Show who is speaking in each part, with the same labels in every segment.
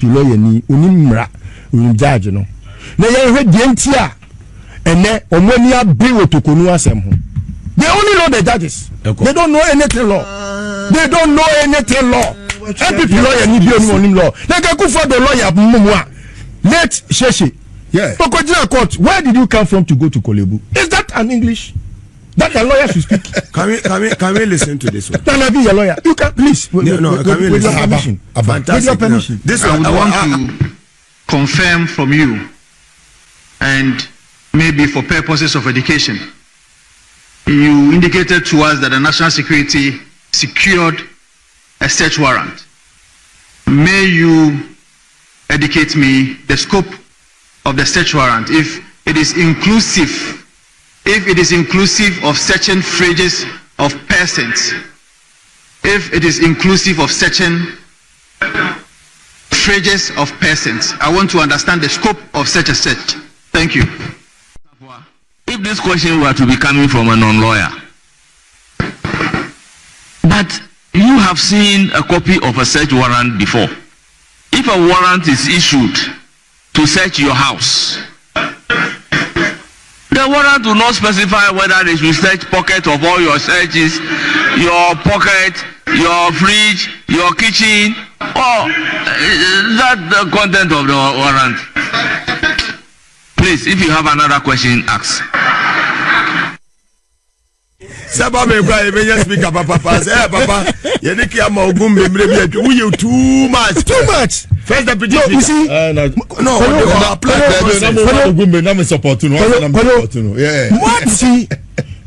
Speaker 1: lawyer ni onimra judge no na ye hwe die ntia ene omonia be wotokonu asem ho. They only know the judges. They don't know anything law. They don't know anything law. MPP lawyer ni bi onim law. They can go for the lawyer mumwa. Let Sheshi.
Speaker 2: Yeah.
Speaker 1: Okojina court. Where did you come from to go to Kolebu? Is that an English? That a lawyer should speak.
Speaker 2: Can we listen to this one?
Speaker 1: Can I be a lawyer? You can please.
Speaker 2: Can we listen?
Speaker 1: With your permission. With your permission.
Speaker 2: This
Speaker 3: I would want to confirm from you, and maybe for purposes of education. You indicated to us that the national security secured a search warrant. May you educate me the scope of the search warrant, if it is inclusive of searching phrases of persons, if it is inclusive of searching phrases of persons. I want to understand the scope of such a search. Thank you.
Speaker 4: If this question were to be coming from a non-lawyer, but you have seen a copy of a search warrant before. If a warrant is issued to search your house, the warrant will not specify whether they should search pocket of all your searches, your pocket, your fridge, your kitchen, or that the content of the warrant. Please, if you have another question, ask.
Speaker 2: Saba me kwa even speaker papa say papa you dey care more gum me you too much first deputy
Speaker 1: no, you see what see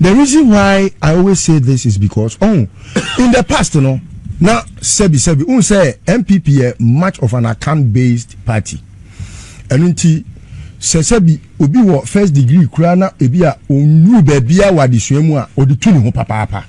Speaker 1: the reason why I always say this is because in the past now sebi say MPP much of an account based party and sesabi obi wo first degree kura na ebi a onru ba bia wa desua mu a odi tu ne ho papaapa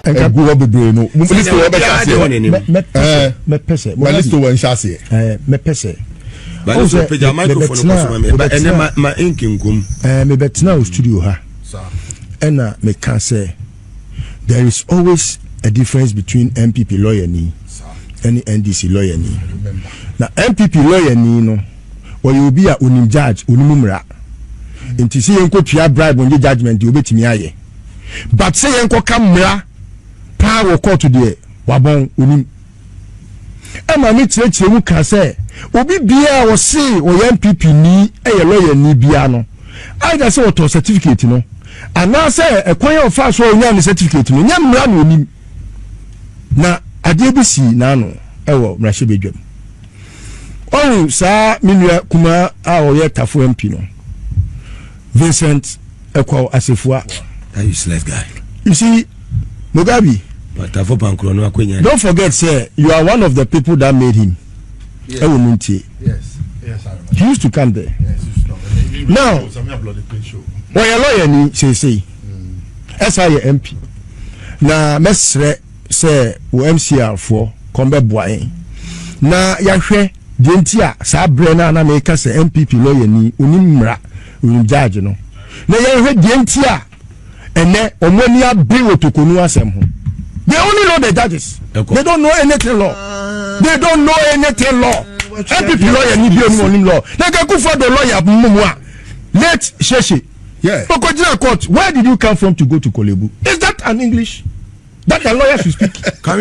Speaker 1: enka go be no Listowel be chase me pese
Speaker 2: Listowel nchase
Speaker 1: me pese
Speaker 2: ba so peja microphone ko so me ba ene ma inkinkum
Speaker 1: me betna o studio ha and me can say there is always a difference between MPP lawyer ni and NDC lawyer ni. Now MPP lawyer ni no or you be a unim judge unimumra inti si yenko tua bribe on the judgment you betimi aye but say yenko kamra power court there wabon unim ama me tire mu ka say obi bia wo say o MPP ni e lawyer ni bia no either say what certificate no and now say a coin of fast or any certificate no nyamra no nim na adebisi na no ewo mrahye bedwam oh sa minua kuma a o ye tafo MP no Vincent Ekwa Assifuah
Speaker 2: that useless guy
Speaker 1: you see Mugabe
Speaker 2: but tafo pankro no akwenya
Speaker 1: don't forget say you are one of the people that made him
Speaker 2: yes
Speaker 1: I he used to come there now well, your lawyer ni say SI MP na mesre say o MCR for kombe boaen na yahwe de ntia sa bre na make say MPP lawyer ni onimra judge no na yahwe de ntia ene omonia be wotokonu asem ho. They only know the judges. They don't know anything law. They don't know anything law. MPP lawyer ni bi onim law. They can go for the lawyer mumwa. Let Sheshi.
Speaker 2: Yeah.
Speaker 1: Okojina court. Where did you come from to go to Kolebu? Is that an English? That a lawyer should speak.
Speaker 2: Can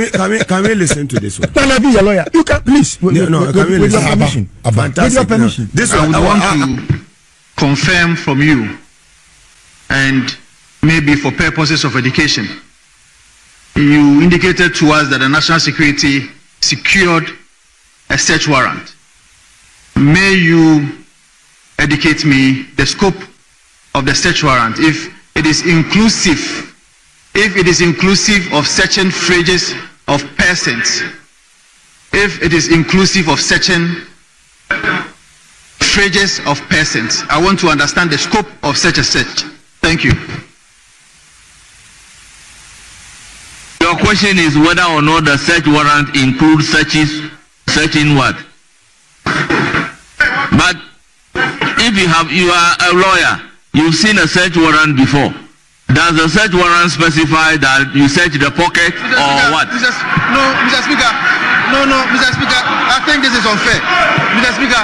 Speaker 2: we listen to this one?
Speaker 1: Can I be a lawyer? You can please.
Speaker 2: Can we
Speaker 1: with
Speaker 2: listen?
Speaker 1: your permission. With your permission.
Speaker 3: This I would want to confirm from you, and maybe for purposes of education. You indicated to us that the national security secured a search warrant. May you educate me the scope of the search warrant, if it is inclusive of searching phrases of persons, if it is inclusive of searching phrases of persons. I want to understand the scope of such a search. Thank you.
Speaker 4: Your question is whether or not the search warrant includes searching what? But if if you are a lawyer, you've seen a search warrant before. Does the search warrant specify that you search the pocket or what?
Speaker 3: Mr. Speaker. I think this is unfair. Mr. Speaker,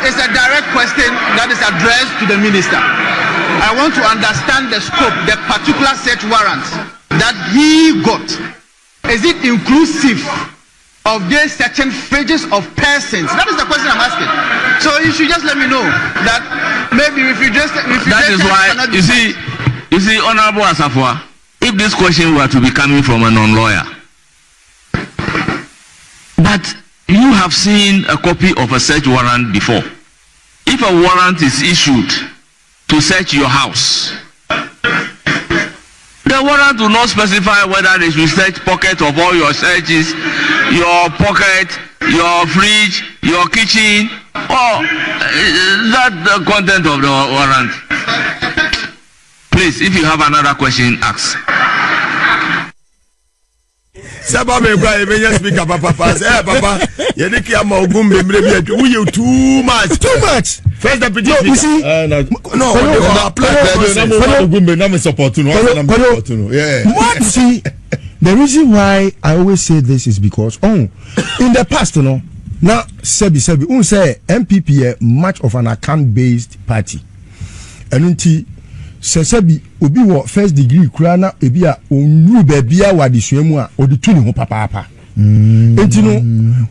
Speaker 3: it's a direct question that is addressed to the minister. I want to understand the scope, the particular search warrant that he got. Is it inclusive of these certain fringes of persons? That is the question I'm asking. So you should just let me know that maybe if you just...
Speaker 4: That is why, you see, Honorable Assifuah, if this question were to be coming from a non-lawyer, but you have seen a copy of a search warrant before. If a warrant is issued to search your house, the warrant will not specify whether they should search pocket of all your searches, your pocket, your fridge, your kitchen, or that the content of the warrant. Please, if you have another question, ask.
Speaker 2: Saba me kwa even speaker papa say papa ye dey kia ma ogum memre bi atwa we you too much first deputy
Speaker 1: no, you see
Speaker 2: no
Speaker 1: ogum na me support no yeah what see the reason why I always say this is because in the past now sebi say MPP much of an account based party and sesabi obi wo first degree kura na ebi a onru ba bia wadesua mu a odi tu ne ho papa enti no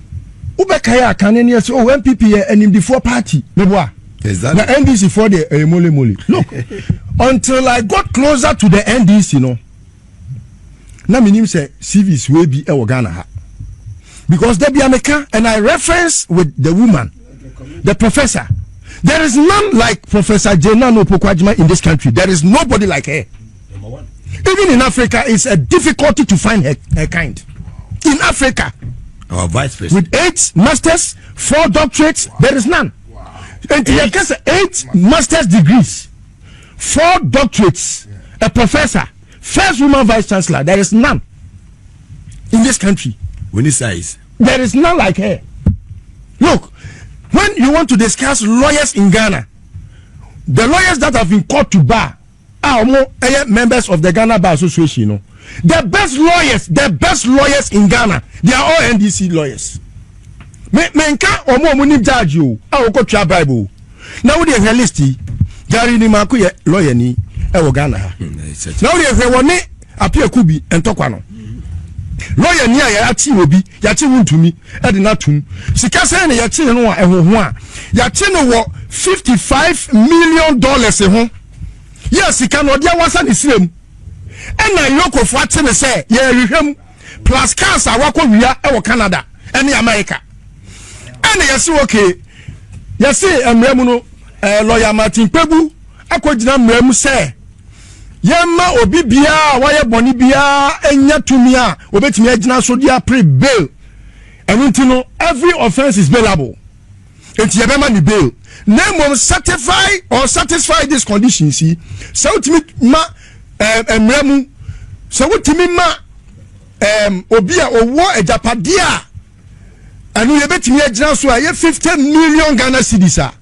Speaker 1: ubeka ya kan ne so MPP NMD4 party meboa exactly na NDC for the mole look until I got closer to the NDC na minim say civis we bi e wo Ghana ha because there be America and I reference with the woman the professor. There is none like Professor Jena Nopokwajima in this country. There is nobody like her. Number one. Even in Africa, it's a difficulty to find her kind. In Africa,
Speaker 2: our vice president
Speaker 1: with 8 masters, 4 doctorates, there is none. Wow. And 8 master's degrees, 4 doctorates, a professor, first woman vice chancellor. There is none in this country.
Speaker 2: When he says
Speaker 1: there is none like her. Look. When you want to discuss lawyers in Ghana, the lawyers that have been called to bar are members of the Ghana Bar Association. You know? The best lawyers in Ghana, they are all NDC lawyers. Menka omo munim judge you. I go to Bible. Now they list Gary ni maku lawyer ni e Ghana. Now they wone apia kubi entokwano. Lawyer ni ya ati obi ya ti wuntumi e de natum sika say na ya ti no a ehoho a ya ti no wo $55 million ho yes sika no dia wasa ne sirem e na yokofo ati ne say ya rehwem plus cars awakọ wia e wo Canada e ne America e na yesi okay yesi emremu no lawyer Martin Pebu akogina mremu say yema obi bia waye boni bia enya tumi a obetimi agina so dia pre bail enunti no every offense is bailable enti ye be ma ni bail name of satisfy this condition see so utimi ma emremu so utimi ma obi a owo ejapade a anu ye betimi agina so a ye 50 million Ghana cedis a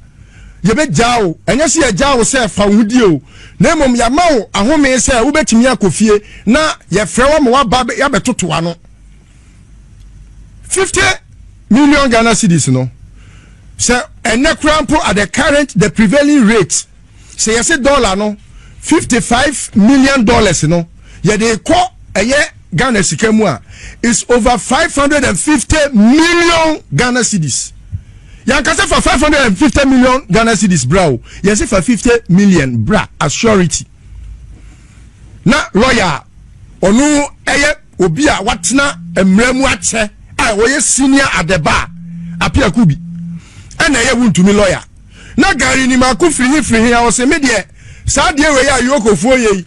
Speaker 1: ye be jao enya se ye jao se fa wudi o na mom ya mawo ahome se wo betimi akofie na ye frewo mo wa ba ya betoto ano 50 million Ghana cedis no se ene krampo at the prevailing rate se ye se dollar no $55 million no ye de ko eye Ghana sikamu a is over 550 million Ghana cedis. Yankasa for 550 million Ghana cedis bra. Yes, for 50 million bra as surety. Na lawyer onu eye obi a watena emremu ache a wo ye senior at the bar apia kubi. Ana ye wuntumi lawyer. Na gari ni maku free a wo se me de sa de we ya yokofuo ye.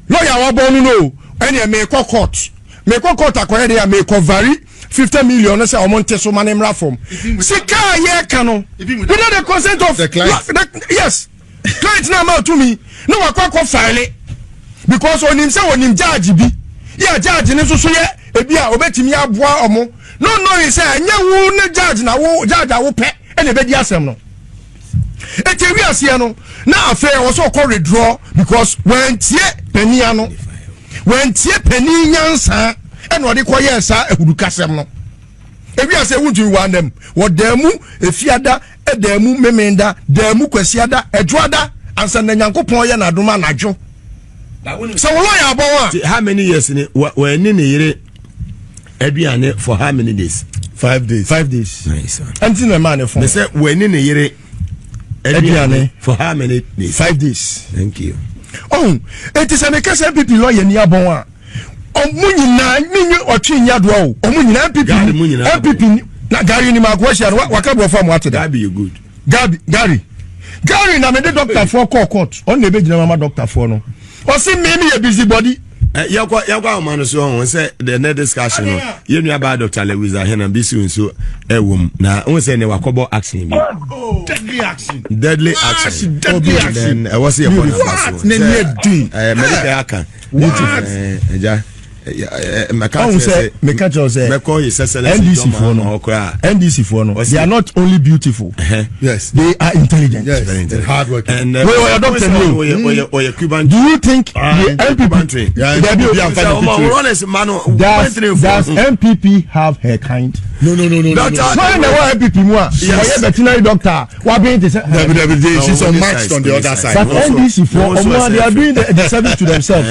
Speaker 1: Lawyer wa bonu no ene me court. Me court akoye de ya me vary 50 million say omonte so manemra from sika ye kano without the consent of the client. Yes, client na ma to me no wakwa file because onim say onim judge bi ya judge ne so ye ebi a obetimi aboa omo no he say anya wu ne judge na wo judge a wo pe ene be di asem no eti wi asia no na affair also call withdraw because when tie pania no when tie pani nyansa and what they call yesa ehudu kasem no ewi ase wuntu wan dem wodamu efiada edamu memenda damu kwasiada edwoada ansa na nyankopon ye na adoma nadwo so lawyer abon
Speaker 2: how many years ni when ni yire aduane for how many days
Speaker 1: 5 days
Speaker 2: nice
Speaker 1: anti na man for
Speaker 2: me say when ni yire aduane for how many days
Speaker 1: 5 days
Speaker 2: thank you
Speaker 1: oh it is a make MPP lawyer ni abon a omunyina minyu otwe nyado o omunyina MPP na Gary ni magwasha wakabro form what that
Speaker 2: be you good
Speaker 1: Gary na me the doctor for court on the be gina mama doctor for no o see me a busy body
Speaker 2: yakwa man so on say the net discussion no ye nua ba Dr. Lewis Ahena bisi nso ewom na on say ne wakobo action bi deadly action then I was here for the medical action eja
Speaker 1: NDC for no they are not only beautiful
Speaker 2: yes
Speaker 1: they are intelligent
Speaker 2: and hard working
Speaker 1: and or Cuban do you think the MPP does MPP have her kind
Speaker 2: no
Speaker 1: MPP veterinary doctor
Speaker 2: she's unmatched on the other side
Speaker 1: but NDC for they are doing the service to themselves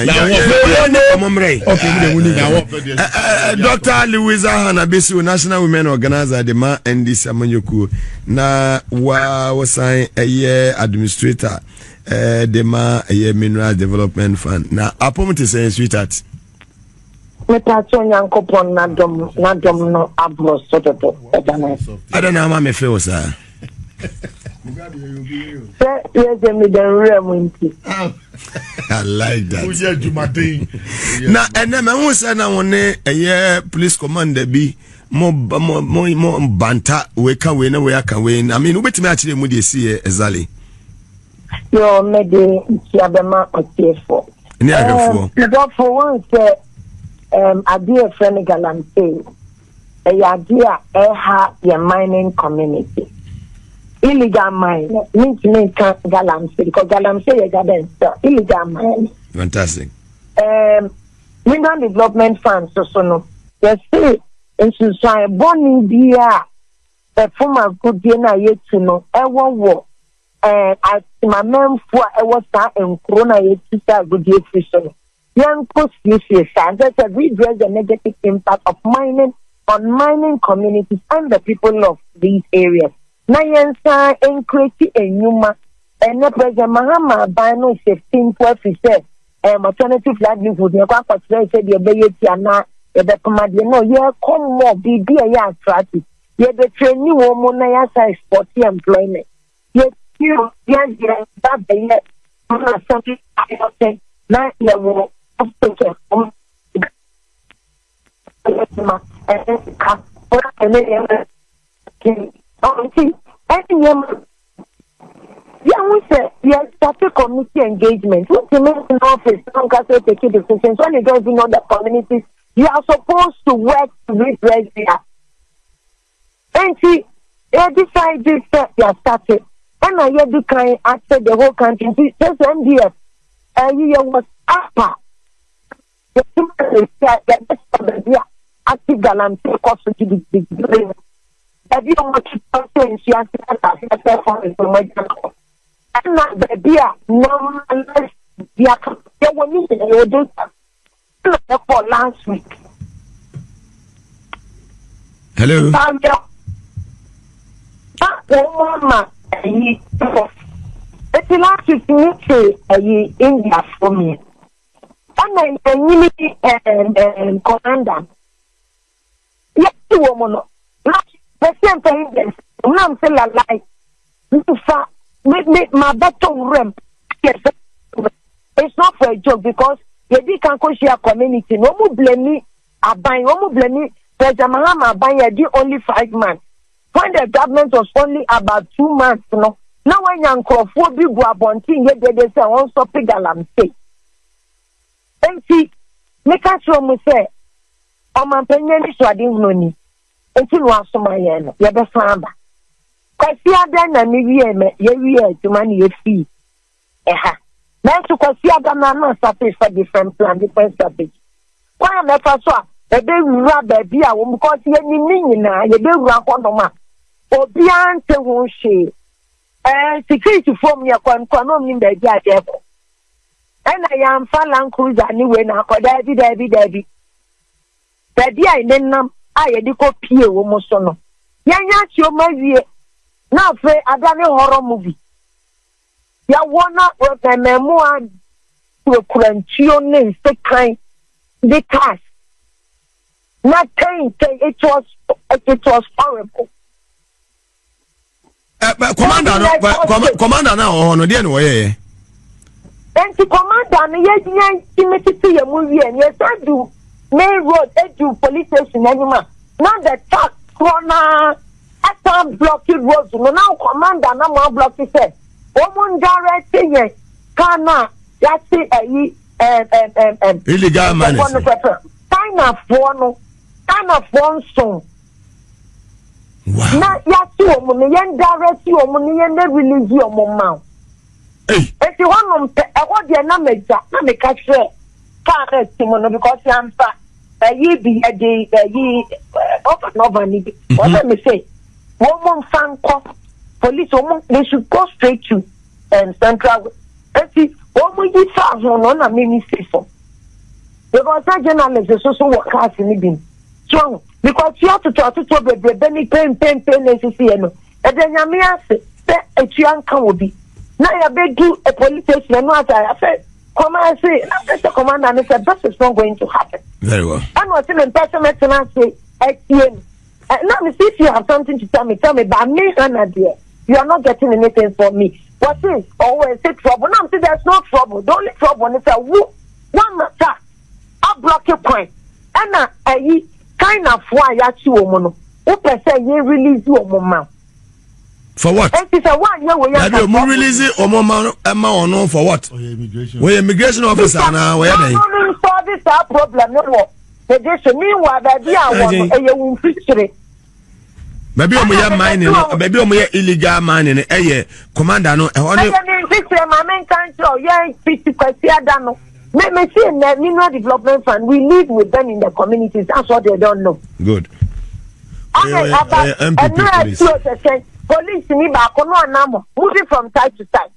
Speaker 2: Dr. Lewis Ahena Besu National Women Organizer the ma NDC amanyoku na wa sign a year administrator the ma a year mineral development fund na appointment say sweetheart
Speaker 5: metacho nyankopon na dom no abro sototo
Speaker 2: adana ma me feel sir I like that. Na ene me hu say na woni eye police commander bi mo banta we ka we na we aka we I mean ubetimi a kire mu de sie ezali
Speaker 5: yo me de kiabema Ahiafor
Speaker 2: ni Ahiafor
Speaker 5: for one say idea friend galante idea ha your mining community illegal mine means galamsey because galamsey is garden illegal mine
Speaker 2: fantastic
Speaker 5: mineral development fund so no yes in so boni dia the former good na yetu no ewo at my men for ewo sa enkro na yetu sa good free so yan cost use and that redress the negative impact of mining on mining communities and the people of these areas. Na yensa enkreti enyuma ene president Mahama by no 15-12% alternative livelihood ne kwa kwatre se de be yeti ana e be komade no ye come more bibi e ya attract ye be training wo mo na ya sa export employment ye you ya that be ye na something na ye wo we say yes, that's a community engagement. When you make an office, don't take decisions. When you don't even know the communities, you are supposed to work to redress there. And see, they decide this they are started. And I hear the kind after the whole country. Just MDF, you was upper. The simple is that the active galant take off to the big. If you want to say she has to for information, and not the beer, no, unless they were missing your data for last week.
Speaker 2: Hello.
Speaker 5: It's the last week you say India for me. And then commander. Yes, you woman. The same thing. I'm still alive. My battle ramp. It's not for a joke because you can't share community. No more blame me. I buy. No more blame me. President Mahama buy only 5 months. When the government was only about 2 months, no. Now when young Crawford be go abonting, they say on stop galamsey. And see, make us from say, my penny is what I didn't know. Until was so my end, you be famba. Kwasia dan na me wie me ye wie tuma na ye fi. Then to kwasia dan na strategy for different plan, different strategy. Why am I so? Ebe wura baby a wo because ye ni nyina ye be wura kondoma. Obi ante ho hwe. Security form ya kwa no mi baby a de ko. And I am Land Cruiser anyway na ko David. Baby I nenam aye di ko pie wo mo so no. Yanya chi o mawie na fe adane horror movie. Ya wona o tememu a to kranchio ne se kind the cast. Not it was horrible.
Speaker 2: Commander now no dey no ye.
Speaker 5: And the commander ye timidity ye movie and ye said do main road do police station anymore. Not the truck corner after blocking roads. No now commander na mo block say. Omun direct ye kana ya see
Speaker 2: illegal man.
Speaker 5: Kind of one song.
Speaker 2: Wow.
Speaker 5: Na ya see omun ye direct you omun ye release your mom.
Speaker 2: Hey.
Speaker 5: If you want to, I want the number na me catch car Timono because I'm fat. Ye be a day, ye open over me. What me say? Woman fan call police woman, they should go straight to Central. See, woman you far no na me say so. Because that journalist is also work hard in the strong. Because you have to try to talk with Benny pain, necessary. And then you may ask, a young can be. Now I beg you a police station and what I said, come and say, the commander and said, this is not going to happen.
Speaker 2: Very well.
Speaker 5: I'm not in person and say, now me see if you have something to tell me, but me and dear, you are not getting anything from me. What is always say trouble? Now see there's no trouble. The only trouble is one matter. I block your point. And I kind of why you woman who per se you release your mom.
Speaker 2: For what?
Speaker 5: And it's a 1 year we
Speaker 2: have to release it or no for what? We immigration officer now. Where they?
Speaker 5: No, solve this problem. No, the meanwhile, baby, I want a young fishery.
Speaker 2: Maybe we have mining, maybe we have illegal mining. Commander, no,
Speaker 5: I my main country, yeah, 50 questions done. Me see in the mineral development fund, we live with them in the communities. That's what they don't know.
Speaker 2: Good.
Speaker 5: Police in Iba, moving from side to side.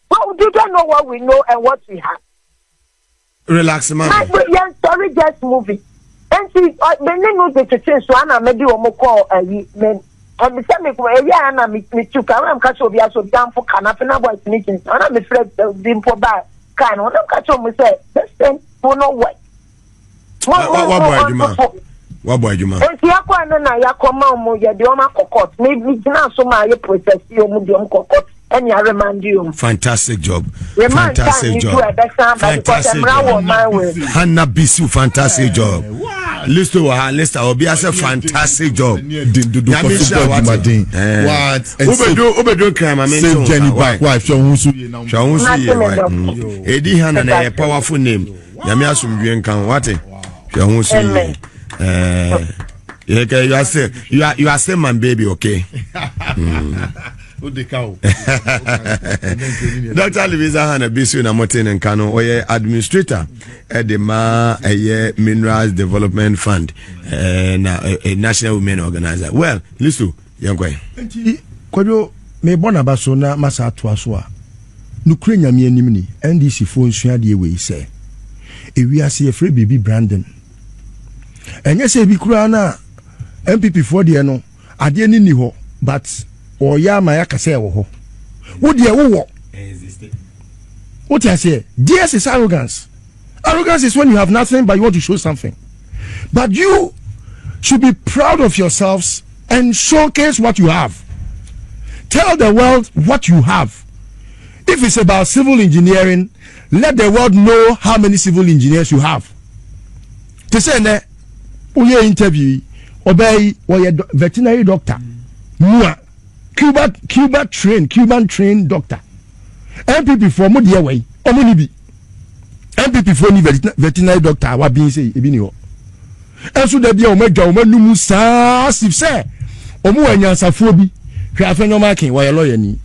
Speaker 5: But we don't know what we know and what we have.
Speaker 2: Relax, man.
Speaker 5: Yes, sorry, just moving. And see, when they know the change, so I maybe we call men. And the same way, yeah, me too. I'm catching up. So down for canapé boys meetings. And I'm afraid them for bad. Can one catch up? We say, let's say, for no way.
Speaker 2: What boy, you man?
Speaker 5: And see, I can't know. Ya come on, you do my cocotte. Maybe now so my process you mudium cocotte. And I remind you.
Speaker 2: Fantastic job.
Speaker 5: Fantastic job.
Speaker 2: Fantastic job. Hannah Bisu, fantastic job. Listowel be as a fantastic job. What? Obedo crime. I mean, Jenny back wife. Eddie Hannah, a powerful name. Yamia Sumbian can what? You are still my baby, okay? Dr. Louisa Hannah Bisu na Moten and Kano, or administrator at the Minerals Development Fund, a national women organizer. Well, listen, young boy.
Speaker 1: Kodo me bona basona masa atwaso nukure nyame animni NDC fo nsua de we say e wi ase e free baby Brandon enye se bi kura na MPP for de no ade ni ni ho but oya ma ya kase wo ho wo de wo what I say DS is arrogance is when you have nothing but you want to show something, but you should be proud of yourselves and showcase what you have. Tell the world what you have. If it's about civil engineering, let the world know how many civil engineers you have. To say that we interview obey veterinary doctor, Cuban trained doctor. MPP for mo dear way, omonibi. MPP for ni veterinary doctor wa bin say ebi ni ho. Enso da bia o medwa o manumu saa sif say omo anyansafo bi hwe afenyo makin wo ye lawyer ni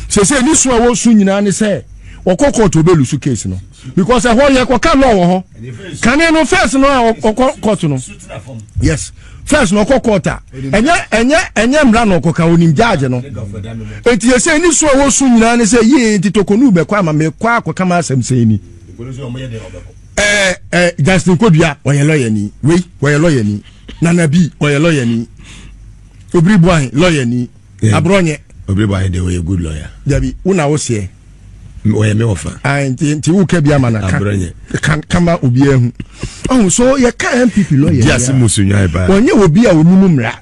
Speaker 1: se ni so a wo su nyina ne se wo kokko to be lusu case no because ho ye ko kan law wo ho kan no first no a court no yes first no court enye mra no ko kan onim judge no enti ye se ni so a wo su nyina ne se ye enti tokonu be kwa ma me kwa akwa kama asem se ni Justin Kodua wo ye lawyer ni we wo ye lawyer ni Nana B wo ye lawyer ni Obri boy lawyer ni Abronye Obri boy dey a good lawyer Dabi una wo se wo ye me ofa nti wo ka bia mana Abronye kama obi ehu oh so ye ka MPP lawyer ya yes musunya ba wonye obi a onimu mra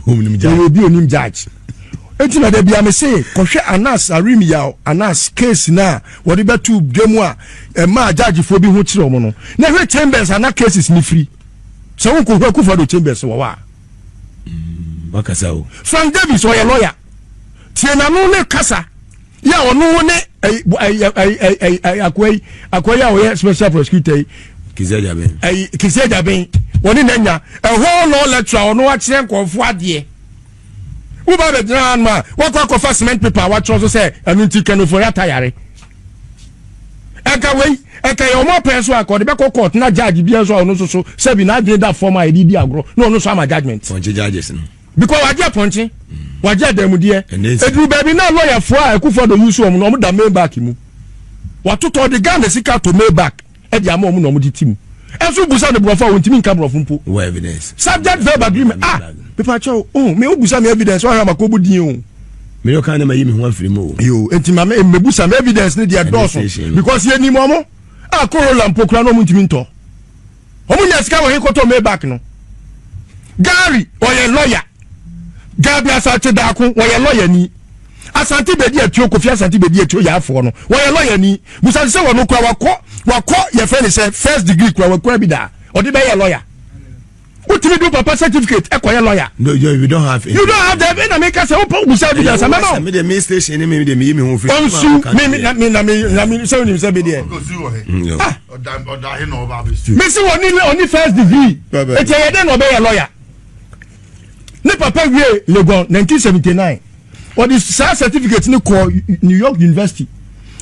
Speaker 1: obi onim judge enti na da bia me se kohwe Anas Arim yaw Anas case na wo de betu dwemu a ma judge fo bi ho kire omo no na hwe chambers ana cases ni free so wo ko hwe for the chambers wo wa wakasa o Frank Davis wo ye lawyer tie na no ne kasa ya ono ne akwai ya wo ye special prosecutor Kiseja ben woni nanya a whole law lecturer ono wa kire nkonfo ade wo ba be dran ma wo kwa fa cement paper wa tro so say anu nti kanu for ya tayare eka yo mo penso akode be court na judge bi enso ono so sebi na adre that former idi agro no ono so ama judgment on judges no because waje ponche waje damudie edru baby na lawyer for akufo do use om no mo da mail back mu watoto de Ghana sika to mail back e dia ma om no mo di tim enso busa de brofa wontimi nka brofo mpo what evidence subject verb agreement people chow me obusa me evidence wa ma ko budin o me yo kan na mayi me ho afiri mo yo enti ma me busa me evidence ni dia doso because ye ni momo akorola mpokura no muntimi nto omunya sika wo hikoto me back no Gary oye lawyer Gabi asante dako oye lawyer ni asante bedi atio Kofi asante bedi atio ya afo no oye lawyer ni busa se wo no kwa wako ye friend say first degree kwa wako bi da odi be ye lawyer what you do papa certificate e lawyer no you don't have it. You don't have that na make say opa busa evidence amama me the main station me the me ho free me say you say be there oda he no ba be me say oni first degree e tie dey no be ye lawyer ne papa wie Legon 1979 or the certificate ni call New York University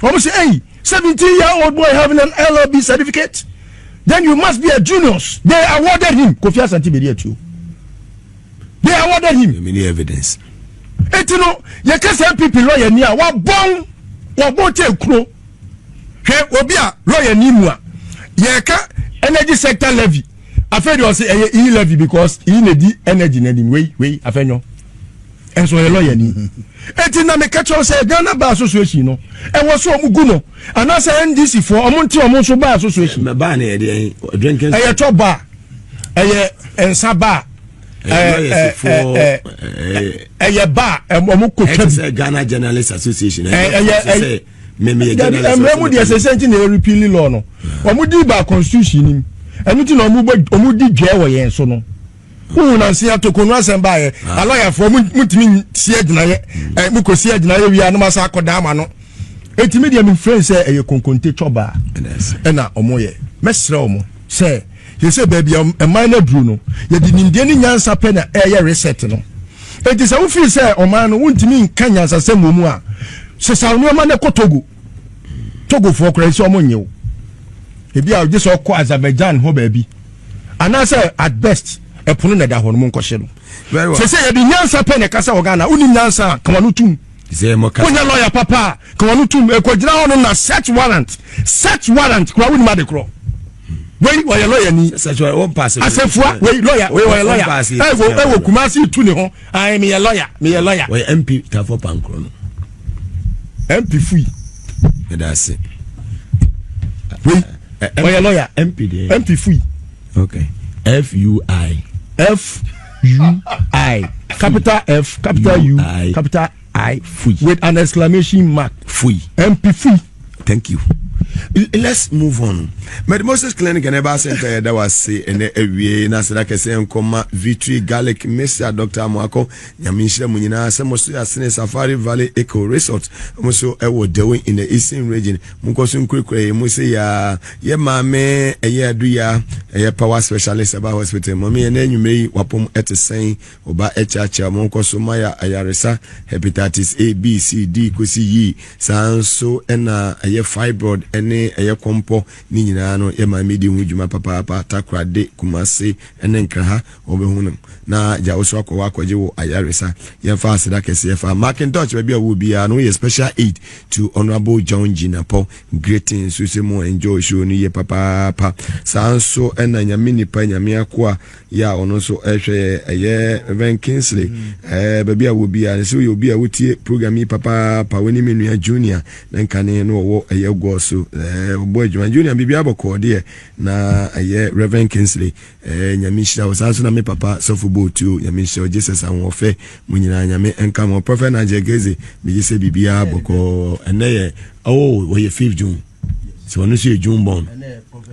Speaker 1: almost say hey 17-year-old boy having an LLB certificate then you must be a juniors. They awarded him Kofi Asante Bedi Atio. They awarded him. Many evidence. Etino ye kase MPP lawyer ni a wa bon te kro. He obi a lawyer ni mu a ye ka energy sector levy. Afedi o say e levy because e na di energy na di we afenyo. Enso ye lawyer ni. Etina me catch o say Ghana Bar Association no. E wo so omugu no. Ana say NDC for omonti omon so bar association. Me ba na ye dey drinking. E to bar. E ensa bar. E bar omo ko twa Ghana Journalists Association. Say me journalist. Emre mu dey say na repeal law no. Omo di bar constitution ni. Enu ti na omo di dwe wo yen so no. Una sia to konu asemba ye lawyer for mutimi sia gina ye muko sia gina ye wi anuma sa akoda ama no etimi dia me friend say eye konkonte choba na omoye mesre omo say ye say baby e minor dru no ye di nimde ni nyansa pe na eye reset no enti say wo fi say o man no wuntimi nka nyansa se momu a se sa no ma na kotogo for kra say omo nyew e bia o je so ko Azerbaijan ho baby ana say at best epono na da ho no monko hye no se se ye di nyansa pe ne kasa wo Ghana uni nyansa kama no tum se mo ka onya lawyer papa kama no tum e ko gira ho no na search warrant kwa uni ma de kro we wo ye lawyer ni search warrant pass Assifuah we lawyer we lawyer e wo Kumasi tu ne ho ai me ye lawyer we MP ta for pankro no MP fui me da se we ye lawyer MP fui okay FUI capital F capital U capital I fui with an exclamation mark fui MP fui thank you
Speaker 2: Let's move on. But Moses Clinic and Eba Center that was say and every Nasada Kesen Koma Victory Garlic Mr. Dr. Mwako Yamisha Munina Samosu Asine Safari Valley Eco Resort Muso Ewo Dewi in the Eastern region Mukosun Kukwe Muse ya mame a year do ya a power specialist about hospital mommy and then you may wapum at the same oba echacha Monko Sumaya Ayaresa hepatitis A B C D kusi yi sanso ena a fibroid ene a kompo ni nyina no ye ma medi hu dwuma papa takrade kumase ene nkraha obehunum na ja oso akwa akwaje wo Ayaresa ye fa asida kese ye fa Macintosh be wo bia no ye special aid to Honorable John Jinapo greetings so mo enjoy show ni ye papa sanso ena nyame nipa nyame akwa ya ono so ehwe eye Reverend Kingsley baby a wo bia so ye obi a wotie program yi papa weni menua junior na nkane no wo eye go so boy junior bibia boko de na eye Reverend Kingsley nyame shira wo sanso na me papa so football too nyame shira Jesus an wo fe munyina nyame enka mo prophet na jegeze bi se bibia boko ene wo ye 5th June so no see June born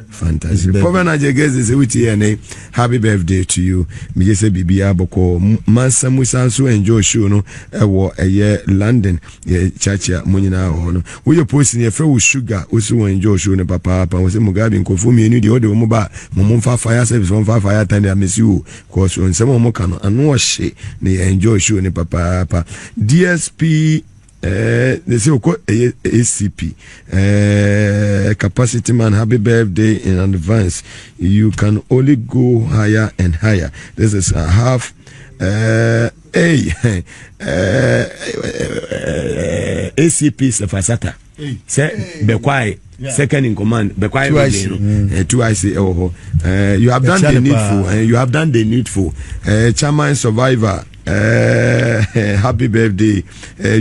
Speaker 2: fantastic prophet na jegeze se wuti ene happy birthday to you me just say bibia boko mansa musanso enjoy show no ewo eye London ye chacha munyina ho no wo ye post ne frɛ wo sugar wo so enjoy show ne papa wo se mugabe nkofo mienu de wo ba mo fa fire service mo fa fire tande amesi wo cause on some mo kan anu o hye ne enjoy show ne papa DSP they say ACP capacity man, happy birthday in advance. You can only go higher and higher. This is a half ACP Sefasata say be quiet. Second in command, be quiet. Two I say you have done the needful and you have done the needful. Chairman survivor. Happy birthday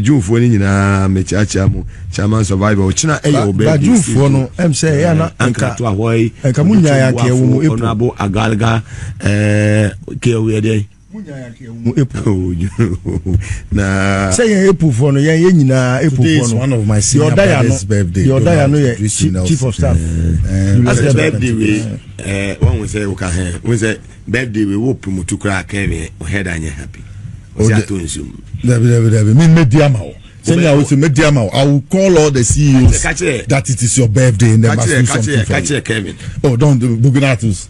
Speaker 2: June for ni na mechacha mu chairman survivor china eyo birthday
Speaker 1: June for no em say ya na
Speaker 2: anka to ahoy
Speaker 1: anka munya ya ke wo epo
Speaker 2: onabo agalga ke we dey
Speaker 1: munya ya ke wo epo
Speaker 2: na
Speaker 1: say ya epo for no ye nyina epo for no
Speaker 6: one of my senior brother's birthday
Speaker 1: your day no ye chief of staff
Speaker 2: as a birthday we one we say we say birthday we wo promote kra Kevin o head anya happy.
Speaker 6: Me mediama. I will call all the CEOs that it is your birthday and they must do something for you.
Speaker 2: Kevin.
Speaker 6: Oh, don't do Bugnatus.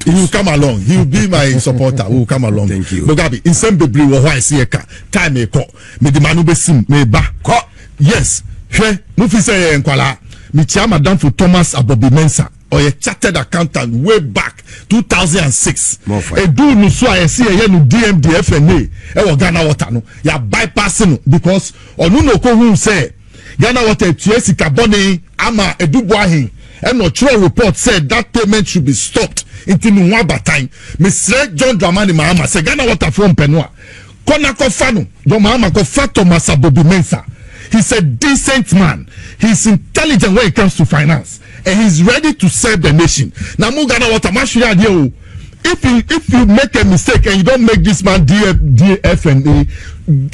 Speaker 6: He will come along. He will be my supporter. He will come along.
Speaker 2: Thank you.
Speaker 6: Mugabe, in some baby, why see a car? Time me call. Me the manu be sim me ba. Yes. She mufi say enkwala. Me tia madam for Thomas Abobi Mensa. Or a chartered accountant way back 2006. A do no so I see a no DMD FNA. E Ghana water no. Ya bypassing because onu no ko hu say Ghana water tuesi carbone ama edubwahin. And no true report said that payment should be stopped until Nwaba time. Mr. John Dramani Mahama say Ghana water from Penua. Kona kofano John Mahama ko Thomas Abobi Mensa. He's a decent man. He's intelligent when it comes to finance. And he's ready to serve the nation. Now, if you make a mistake and you don't make this man DFNA,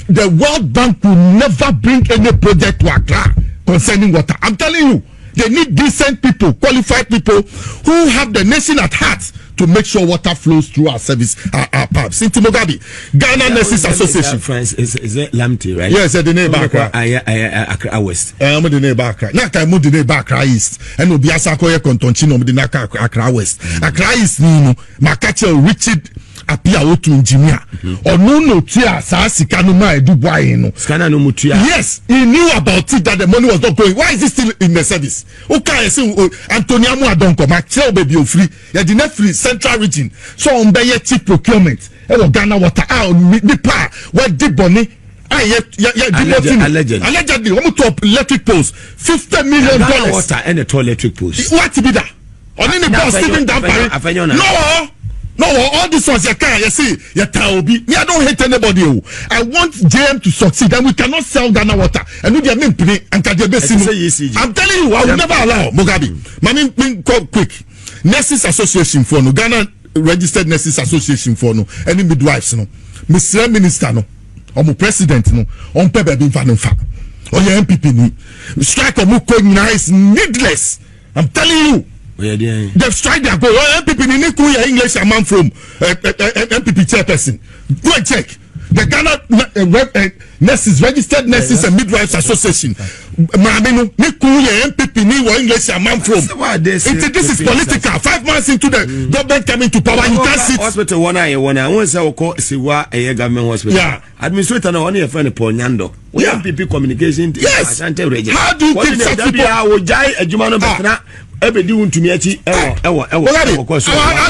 Speaker 6: the World Bank will never bring any project to Accra concerning water. I'm telling you, they need decent people, qualified people who have the nation at heart to make sure water flows through our service, our pubs. Sinti Mugabe, Ghana Nurses Association.
Speaker 2: France is it Lamte, right?
Speaker 6: Yes, the neighbor Accra.
Speaker 2: Accra West.
Speaker 6: I'm the neighbor Accra. Naka I'm the neighbor Accra East. And we be asako ye kontonchino the Naka Accra West. Accra East ni Makache Richard apia otu engineer. Onu no tia sa sika no ma edubwa no.
Speaker 2: Scanner no mutia.
Speaker 6: Yes, he knew about it that the money was not going. Why is it still in the service? Okay, say Antonia Mu Adonko ma tell baby o free. Ya the net free central region. So on be cheap procurement. E wo Ghana water me pa what did Bonnie allegedly we top electric poles $50 million
Speaker 2: water and a electric poles.
Speaker 6: What be that? On any boss sitting down No, all this was your car. You see, your Taobi. Me, I don't hate anybody. I want JM to succeed, and we cannot sell Ghana water. And we are and I'm telling you, I will never allow Mugabe. Mami, quick. Nurses Association for no Ghana Registered Nurses Association for no any midwives no. Mr. Minister no. Or president no. On pebe bin fa no fa. Or your MPP ni. Strike or muko is needless. I'm telling you. They've tried their goal. MPP need to hear English a man from MPP chairperson. Go and check. The Ghana nurses, registered nurses and midwives association. Mamino, MPP need English a man from. This is political. 5 months into the government coming to power, you can't sit.
Speaker 2: Hospital one eye. I want to call Siwa a government hospital. Yeah. Administrator no only a friend of Ponyando. We have MPP communication.
Speaker 6: Yes. How do you keep such people? How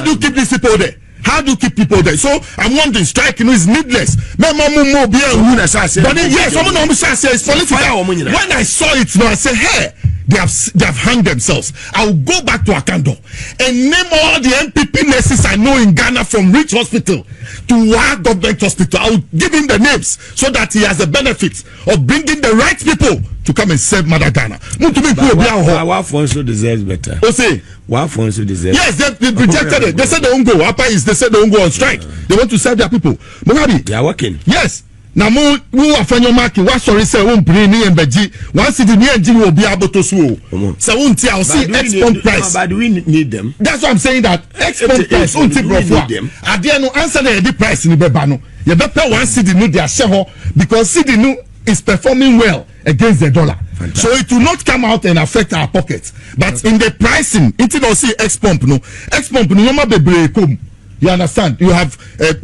Speaker 6: do you keep these people there? How do you keep people there? So I'm wondering, striking is needless. But yes, someone says political. When I saw it, I said, hey, they have hanged themselves. I'll go back to Akando and name all the MPP nurses I know in Ghana from Rich Hospital to our government hospital. I'll give him the names so that he has the benefit of bringing the right people to come and serve Mother Ghana.
Speaker 2: Ahiafor deserves better. Ahiafor deserves.
Speaker 6: Yes, they rejected it. They said they won't go. They said they won't go on strike. They want to serve their people. Mugabe,
Speaker 2: they are working.
Speaker 6: Yes. Now, who are from your market? What sorry say won't bring me and Beji? Once the new engine will be able to swoop. So won't I'll see export price.
Speaker 2: But do we need them?
Speaker 6: That's what I'm saying. That export price won't take them. At the end, no answer the price in the Bebano. You better one city new their share because city new is performing well against the dollar. Fantastic. So it will not come out and affect our pockets. But in the pricing, it will see X-Pump no be. You understand? You have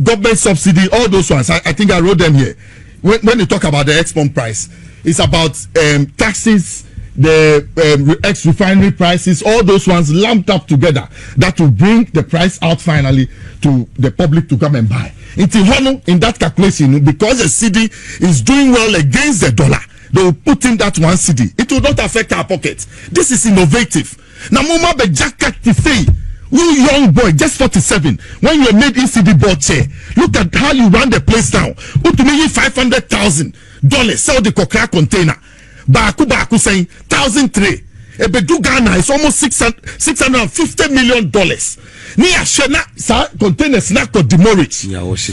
Speaker 6: government subsidy, all those ones. I think I wrote them here. When you talk about the X-Pump price, it's about taxes, the ex-refinery prices, all those ones lumped up together. That will bring the price out finally to the public to come and buy. In that calculation, because the cedi is doing well against the dollar, they will put in that one cedi. It will not affect our pockets. This is innovative. Now, Muma Bejakat Tifei, you young boy, just 47, when you were made ECD board chair, look at how you run the place down. To me, $500,000, sell the Kokra container. Baku saying 1,003. Ebedu Ghana is almost $650 million. Ni ashena sa containers na ko demorage.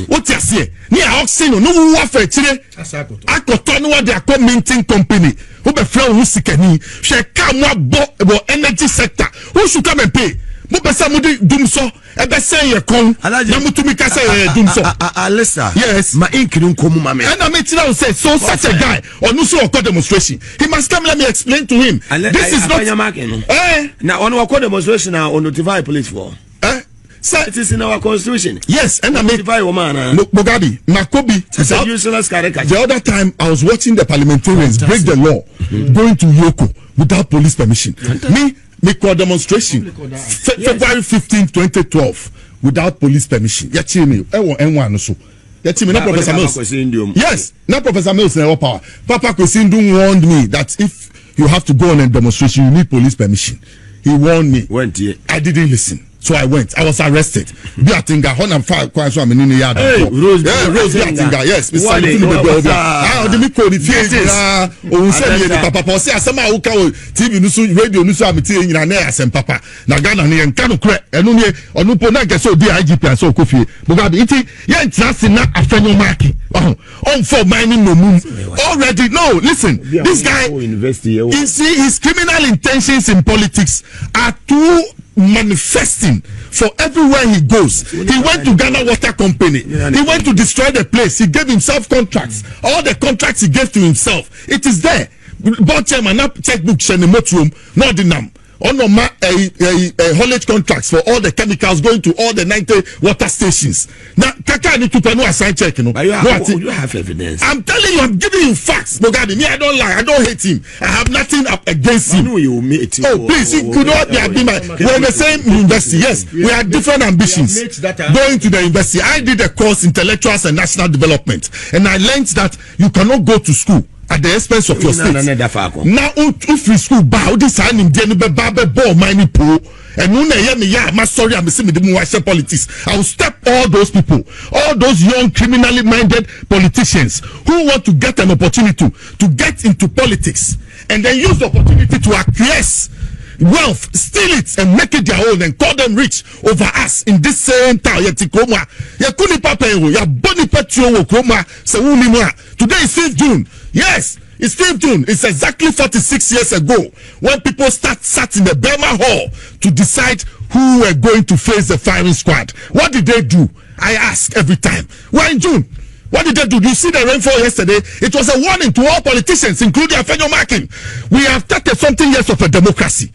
Speaker 6: What you say? Ni oxino no wa fa chire. Akoto no wa de minting company. Who be friend who sikani. She come bo energy sector. Who should come and pay? Mo be say mo di dumso e be say ye kon na mo tumi ka say dumso.
Speaker 2: Alisa.
Speaker 6: Yes.
Speaker 2: Ma inkiri nkomu mame.
Speaker 6: And I mean now say so such a guy onu so okọ demonstration. He must come, let me explain to him. This is not
Speaker 2: now on wakọ demonstration na on notify police for. Sir, it is in our constitution.
Speaker 6: Yes, and I mean, Mugabe, Makobi. The other time I was watching the parliamentarians break the law, going to Yoko without police permission. Me call demonstration February 15, 2012 without police permission. Yachi me, N1 so. Yachi me, not Professor Mills. Yes, not Professor Mills. Power. Papa Kwesindun warned me that if you have to go on a demonstration, you need police permission. He warned me. I didn't listen. So I went. I was arrested. Biatinga, Honam Kwanso, I'm in the yard. Rose Biatinga, yes. Mr. Papa, say, Asama Uka, TV Nusu, radio Nusu, I'm telling and Papa. Nagana, and Kano Crack, and Onupona, so the IGP and so Kofi. Mugabe, it's not enough after your marking. On for mining no moon. Already, no, listen. This guy, you see, his criminal intentions in politics are too manifesting for everywhere he goes. He went to Ghana Water Company. He went to destroy the place. He gave himself contracts. All the contracts he gave to himself. It is there. Board chairman, checkbook, Shenemotum, Nordinam. Haulage contracts for all the chemicals going to all the 90 water stations. Now, Kaka need to know a sign check, you know.
Speaker 2: But you have evidence.
Speaker 6: I'm telling you, I'm giving you facts. Mugabe, me, I don't lie. I don't hate him. I have nothing up against him.
Speaker 2: I know you meet him.
Speaker 6: Oh, please, you could not be we're in the same university. Yes, we have different ambitions. Going to the university, I did a course, Intellectuals and National Development, and I learned that you cannot go to school at the expense of your state. Now, if we school bow, this time in Babe ball mining pool, and I'm sorry, I'm saying the politics. I will step all those people, all those young criminally minded politicians who want to get an opportunity to get into politics and then use the opportunity to acquiesce wealth, steal it and make it their own and call them rich over us in this same town. Today is 5th June. Yes, It's 5th June. It's exactly 46 years ago when people sat in the Burma Hall to decide who were going to face the firing squad. What did they do? I ask every time. We're in June. What did they do? You see the rainfall yesterday? It was a warning to all politicians, including Ahiafor. We have 30-something years of a democracy.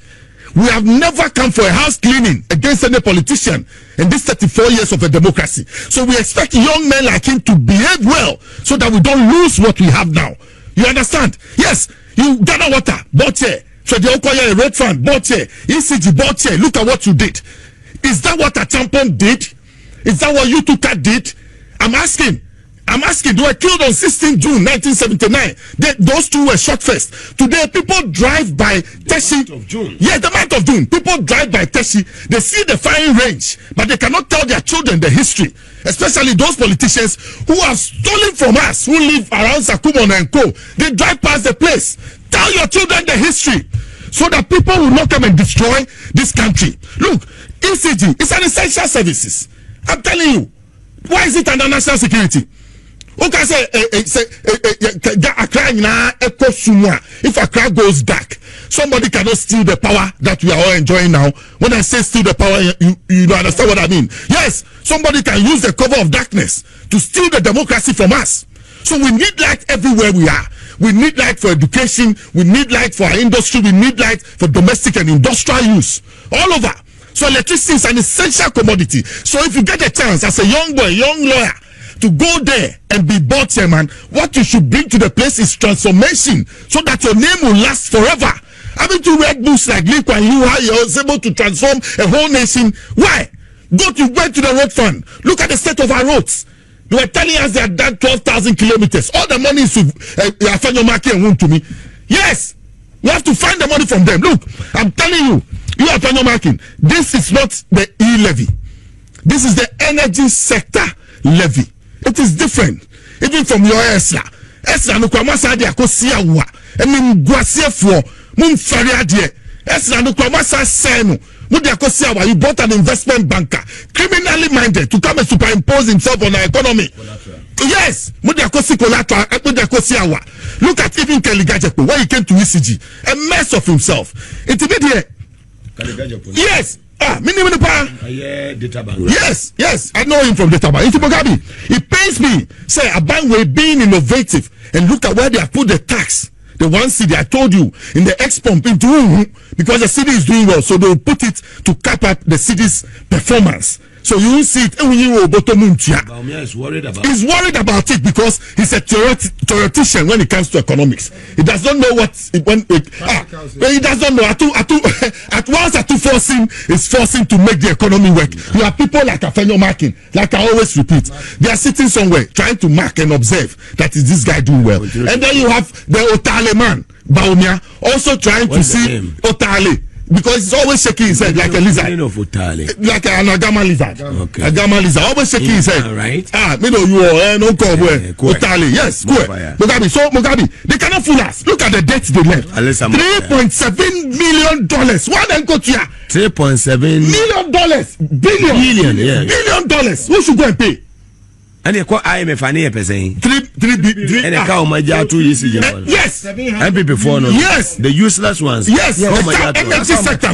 Speaker 6: We have never come for a house cleaning against any politician in this 34 years of a democracy. So we expect young men like him to behave well so that we don't lose what we have now. You understand? Yes, you gather water, bought here. So the Okoye Red Fund, bought here. ECG, bought here. Look at what you did. Is that what a champion did? Is that what you two did? I'm asking, they were killed on 16 June 1979. Those two were shot first. Today, people drive by Teshi. Yeah, the month of June. People drive by Teshi. They see the firing range, but they cannot tell their children the history. Especially those politicians who have stolen from us, who live around Sakumon and Co. They drive past the place. Tell your children the history so that people will not come and destroy this country. Look, ECG is an essential services. I'm telling you. Why is it under national security? Okay, if Accra goes dark, somebody cannot steal the power that we are all enjoying now. When I say steal the power, you don't understand what I mean. Yes, somebody can use the cover of darkness to steal the democracy from us. So we need light everywhere we are. We need light for education. We need light for our industry. We need light for domestic and industrial use all over. So electricity is an essential commodity. So if you get a chance as a young boy, young lawyer, to go there and be board chairman, what you should bring to the place is transformation so that your name will last forever. Having to read books like Lee Kuan Yew, how he was able to transform a whole nation. Why? Go to the road fund. Look at the state of our roads. They were telling us they had done 12,000 kilometers. All the money is to Ahiafor and Wun to me. Yes, we have to find the money from them. Look, I'm telling you, you Ahiafor, this is not the e-levy. This is the energy sector levy. It is different, even from your Esla. Esla no kwamasa de akosia wa. Emi Ahiafor mum faria de. Esla no kwamasa seno. Mu de akosia wa. You bought an investment banker, criminally minded, to come and superimpose himself on our economy. Yes, mu de akosi collateral. Mu de akosia wa. Look at even Kelly Gajepo when he came to ECG, a mess of himself. Intermediate. Yes. Yes, I know him from Databank. It pains me. Say, Abangwe being innovative and look at where they have put the tax. The one city I told you in the X pump into because the city is doing well, so they will put it to cap up the city's performance. So you will see it. He's worried about it because he's a theoretician when it comes to economics. He does not know what he doesn't know. At once Ahiafor is forcing to make the economy work. You have people like Ahiafor, like I always repeat. They are sitting somewhere trying to mark and observe that is this guy doing well. And then you have the Otale man, Baumia, also trying to see Otale. Because he's always shaking his head like a lizard. Like an agama lizard. Okay. Agama lizard. Always shaking his head. Right. Me know you are no Kobwe. Otale. Yes. Mugabe. So Mugabe, they cannot fool us. Look at the debts they left. $3.7 million. One and go to $3.7 million. Billion. Yeah. $1 billion. Who should go and pay?
Speaker 2: And you call IMF and APC.
Speaker 6: 3
Speaker 2: and a cow my jar 2 years ago.
Speaker 6: Yes.
Speaker 2: And before no.
Speaker 6: Yes.
Speaker 2: The useless ones.
Speaker 6: Yes. Energy sector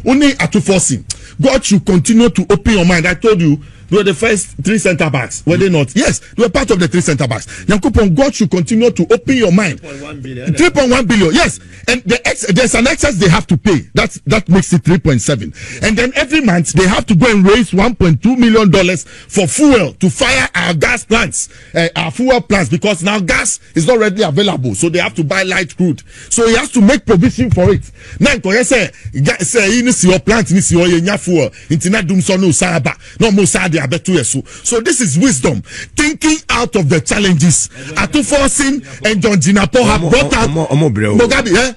Speaker 6: only Ahiafor. God should continue to open your mind. I told you they were the first 3 center backs, were they not? Yes, they were part of the 3 center backs. Nyankopon, God should continue to open your mind. 3.1 billion. Yes, and there's an excess they have to pay. That makes it 3.7. And then every month they have to go and raise $1.2 million for fuel to fire our gas plants, our fuel plants, because now gas is not readily available, so they have to buy light crude. So he has to make provision for it. Now, say your plant, your fuel, internet doom so no saba, no more sad. So this is wisdom, thinking out of the challenges. Ahiafor and John Jinapo have brought out Mugabe.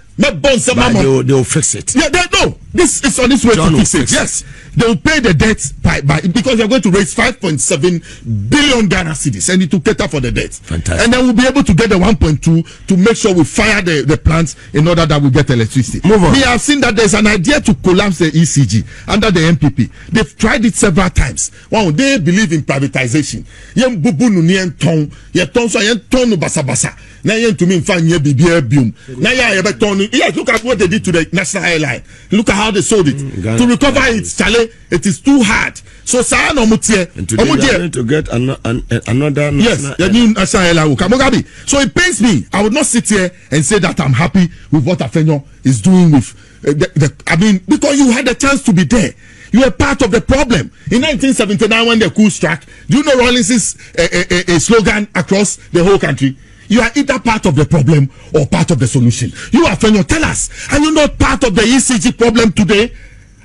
Speaker 2: They'll fix it.
Speaker 6: Yeah, This is on its way to fix it. Yes, they will pay the debt by because they're going to raise 5.7 billion Ghana cedis, and it will cater for the debt.
Speaker 2: Fantastic.
Speaker 6: And then we'll be able to get the 1.2 to make sure we fire the plants in order that we get electricity.
Speaker 2: Move on.
Speaker 6: We have seen that there's an idea to collapse the ECG under the MPP. They've tried it several times. Wow, they believe in privatization. Yen bubu nu nien ton, ye ton so yen ton no basa basa. Na yen to me fan ye bibia bium. Na ya be ton. Yes, look at what they did to the national airline. Look at how they sold it. To recover it, Charlie, it is too hard. So sa no mutie.
Speaker 2: And today we are going to get another
Speaker 6: yes, the new national airline will come. So it pains me. I would not sit here and say that I'm happy with what Afenyo is doing with I mean, because you had a chance to be there. You were part of the problem. In 1979, when the coup struck, do you know Rawlings's a slogan across the whole country? You are either part of the problem or part of the solution. You are Afenyo, tell us. Are you not part of the ECG problem today?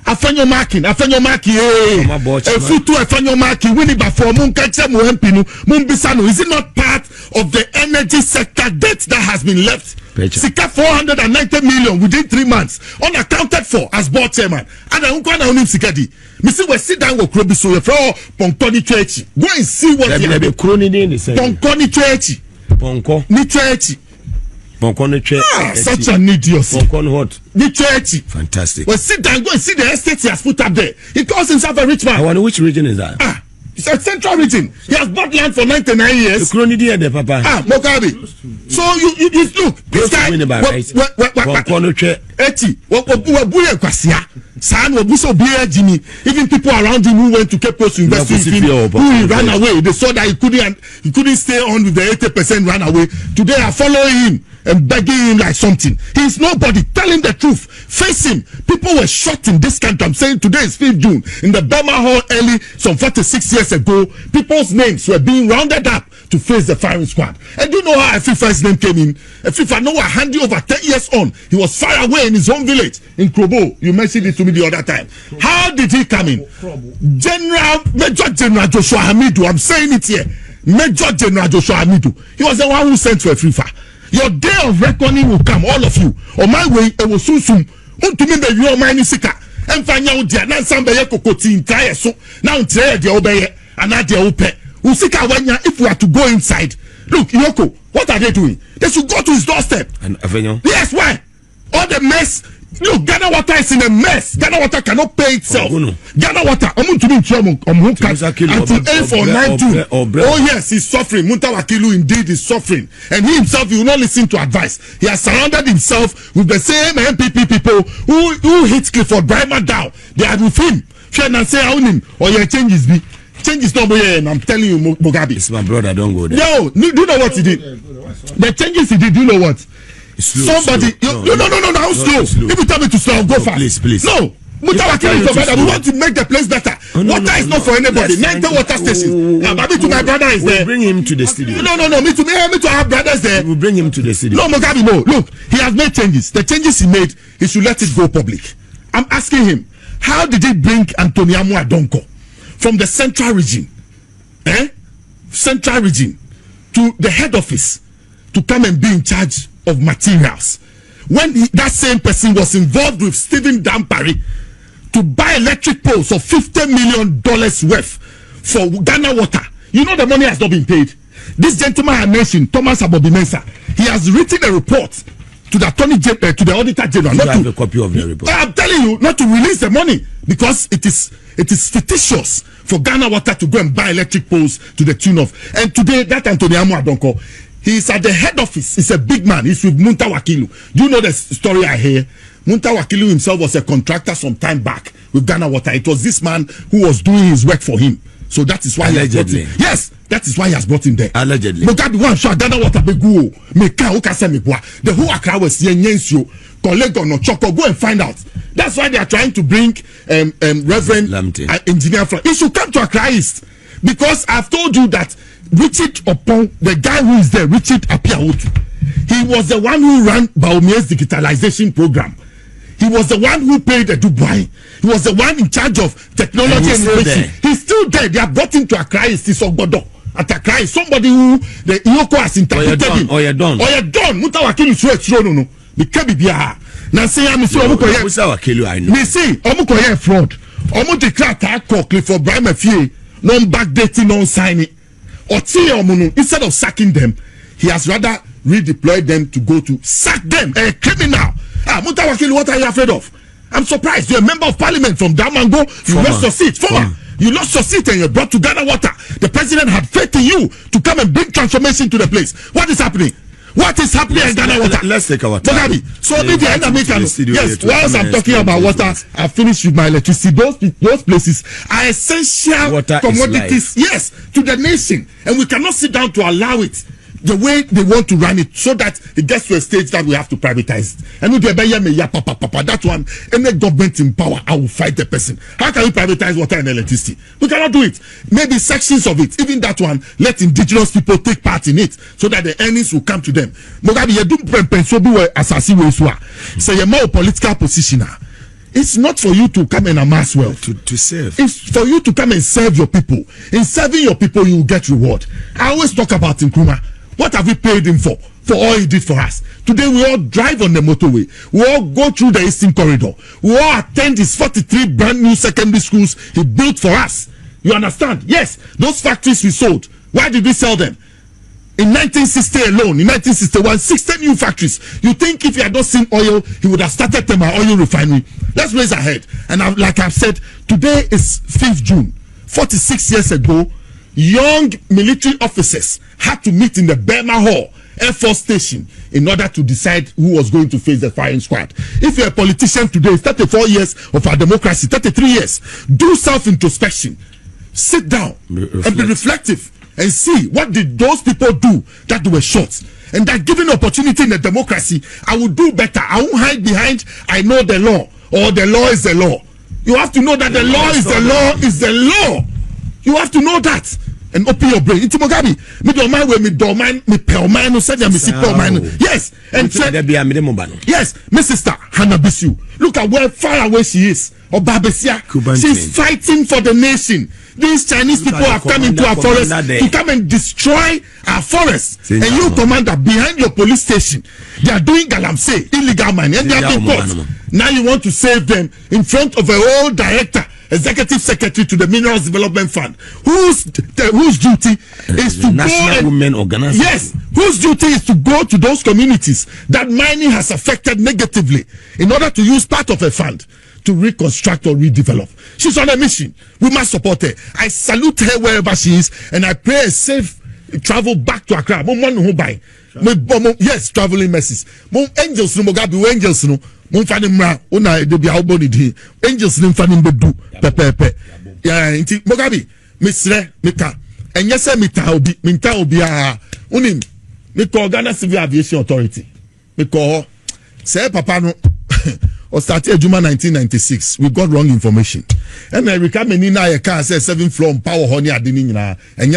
Speaker 6: Afenyo marking, Futu Afenyo marking, winning by for Munkacha Muempinu, Mumbisano. Is it not part of the energy sector debt that has been left? Sika 490 million within 3 months, unaccounted for as board chairman. And I unkwana unim sikadi. Missy we sit down with Krobi so you throw Ponkoni Church. Go and see what they are. Ponkoni Church.
Speaker 2: Ponko.
Speaker 6: Ni Church. Such an idiot. Ni Church.
Speaker 2: Fantastic.
Speaker 6: Well, sit down, go and see the estate he has put up there. He calls himself a rich man.
Speaker 2: I wonder which region is that?
Speaker 6: It's a central region. He has bought land for 99 years.
Speaker 2: The Papa.
Speaker 6: Mogabi. So you look. This guy. Even people around him who went to Cape Coast to invest in him, who he ran away. They saw that he couldn't stay on with the 80% ran away. Today are following him and begging him like something. He is nobody. Tell him the truth. Face him. People were shot in this country. I'm saying today is 5th June. In the Burma Hall early, some 46 years ago, people's names were being rounded up to face the firing squad. And do you know how Ahiafor's name came in? Ahiafor, no, handy over 10 years on. He was far away in his home village in Krobo. You mentioned it to me the other time. How did he come in? Major General Joshua Hamidu. I'm saying it here. Major General Joshua Hamidu. He was the one who sent for Ahiafor. Your day of reckoning will come, all of you. On my way, it was soon. To me, the real money sika. And find out the Nansan Baye Kokoti in Tire so. Now, today, the Obey and not the Ope. Usika Wanya, if we are to go inside. Look, Yoko, what are they doing? They should go to his doorstep.
Speaker 2: And Avenue?
Speaker 6: Yes, why? All the mess. Look, Ghana Water is in a mess. Ghana Water cannot pay itself. Ghana Water, until A492. Oh yes, he's suffering. Muntawakilu indeed is suffering, and he himself will not listen to advice. He has surrounded himself with the same MPP people who hit Clifford Brima down. They are with him. Or your changes be. Changes not here, and I'm telling you, Mugabe.
Speaker 2: It's my brother. Don't go there.
Speaker 6: No, do you know what he did? The changes he did. Do you know what?
Speaker 2: Slow,
Speaker 6: somebody
Speaker 2: slow.
Speaker 6: No, how slow? If you tell me to slow, I'll go fast.
Speaker 2: Please.
Speaker 6: No, Mutawakili is better. We want to make the place better. Water is not for anybody. 90 water stations. Maybe to my brother is there.
Speaker 2: Bring him to the studio.
Speaker 6: No. Me to have brothers there.
Speaker 2: We'll bring him to the studio.
Speaker 6: No, Mugabe, no. Look, he has made changes. The changes he made, he should let it go public. I'm asking him, how did he bring Antoniamu Adonko from the central region, central region, to the head office to come and be in charge of materials, when that same person was involved with Stephen Dampari to buy electric poles of $50 million worth for Ghana Water? You know the money has not been paid. This gentleman I mentioned, Thomas Abobi-Mensah, he has written a report to the attorney general, to the auditor general.
Speaker 2: You have a copy of the report.
Speaker 6: I'm telling you not to release the money because it is fictitious for Ghana Water to go and buy electric poles to the tune of. And today that Antoniamu Adonko, he's at the head office. He's a big man. He's with Muntawakilu. Do you know the story I hear? Muntawakilu himself was a contractor some time back with Ghana Water. It was this man who was doing his work for him. So that is why
Speaker 2: allegedly.
Speaker 6: He has brought him. Yes, that is why he has brought him there.
Speaker 2: Allegedly.
Speaker 6: Mugabe one shot Ghana Water be go. The whole Accra was Yenyencio. Collect no Choko. Go and find out. That's why they are trying to bring Reverend engineer from. He should come to Accra East, because I've told you that Richard Opon, the guy who is there, Richard Apiawotu, he was the one who ran Baumier's digitalization program. He was the one who paid the Dubai. He was the one in charge of technology and innovation. He's still there. They have brought him to Accra East. At Accra, somebody who the Ioko has interpreted him.
Speaker 2: Or you're done.
Speaker 6: Mutawakili is no. Because bibia. Na say am say omukoye.
Speaker 2: I know.
Speaker 6: Me see omukoye fraud. Omu declare tax costly for bribe fee. Non backdating, non signing. Instead of sacking them, he has rather redeployed them to go to sack them. A criminal. Mutawakili, what are you afraid of? I'm surprised. You're a member of parliament from Damango. You lost your seat. You lost your seat and you're brought to Ghana Water. The president had faith in you to come and bring transformation to the place. What is happening? What is happening in Ghana Water?
Speaker 2: Let's take our time.
Speaker 6: So maybe the American. Yes, whilst I'm talking about water, I finished with my electricity. Those places are essential water commodities. Yes, to the nation, and we cannot sit down to allow it the way they want to run it, so that it gets to a stage that we have to privatize it. And with that one, any government in power, I will fight the person. How can we privatize water and electricity? We cannot do it. Maybe sections of it, even that one, let indigenous people take part in it, so that the earnings will come to them. Mugabe, you do as Assifuah. Say you're more political positioner. It's not for you to come and amass wealth.
Speaker 2: To serve.
Speaker 6: It's for you to come and serve your people. In serving your people, you will get reward. I always talk about Nkrumah. What have we paid him for all he did for us? Today we all drive on the motorway. We all go through the Eastern Corridor. We all attend his 43 brand new secondary schools he built for us. You understand? Yes, those factories we sold. Why did we sell them? In 1960 alone, in 1961, 60 new factories. You think if he had not seen oil, he would have started them an oil refinery? Let's raise our head. And like I've said, today is 5th June. 46 years ago, young military officers had to meet in the Burma Hall Air Force Station in order to decide who was going to face the firing squad. If you're a politician today, 34 years of our democracy, 33 years, do self-introspection. Sit down and be reflective and see what did those people do that they were shot. And that given opportunity in the democracy, I will do better. I won't hide behind, I know the law, or the law is the law. You have to know that the law is the law is the law. You have to know that and open your brain. It's Mugabe. Me don't mind when me don't mind me pay man no say me see pay man. Yes. And yes, my sister Hannah Bisu. Look at where far away she is. Obabesia. She's fighting for the nation. These Chinese people have come into our forest to come and destroy our forests. And you, commander, behind your police station, they are doing galamsey, illegal mining, and they have been caught. Now you want to save them in front of a old director, executive secretary to the Minerals Development Fund, whose duty is to
Speaker 2: National Women Organization.
Speaker 6: Yes, whose duty is to go to those communities that mining has affected negatively in order to use part of a fund to reconstruct or redevelop. She's on a mission. We must support her. I salute her wherever she is, and I pray a safe travel back to Accra. Yes, traveling messages. Angels no Mugabe, angels no. Angels no fani bedu pepepe. Yeah, inti Mugabe, Misre, Mika. And yes, minta obi unim. Me call Ghana Civil Aviation Authority. Me call say papa no. Or started Juma 1996. We got wrong information. And I recommend Nina a car says 7th floor power honey at the and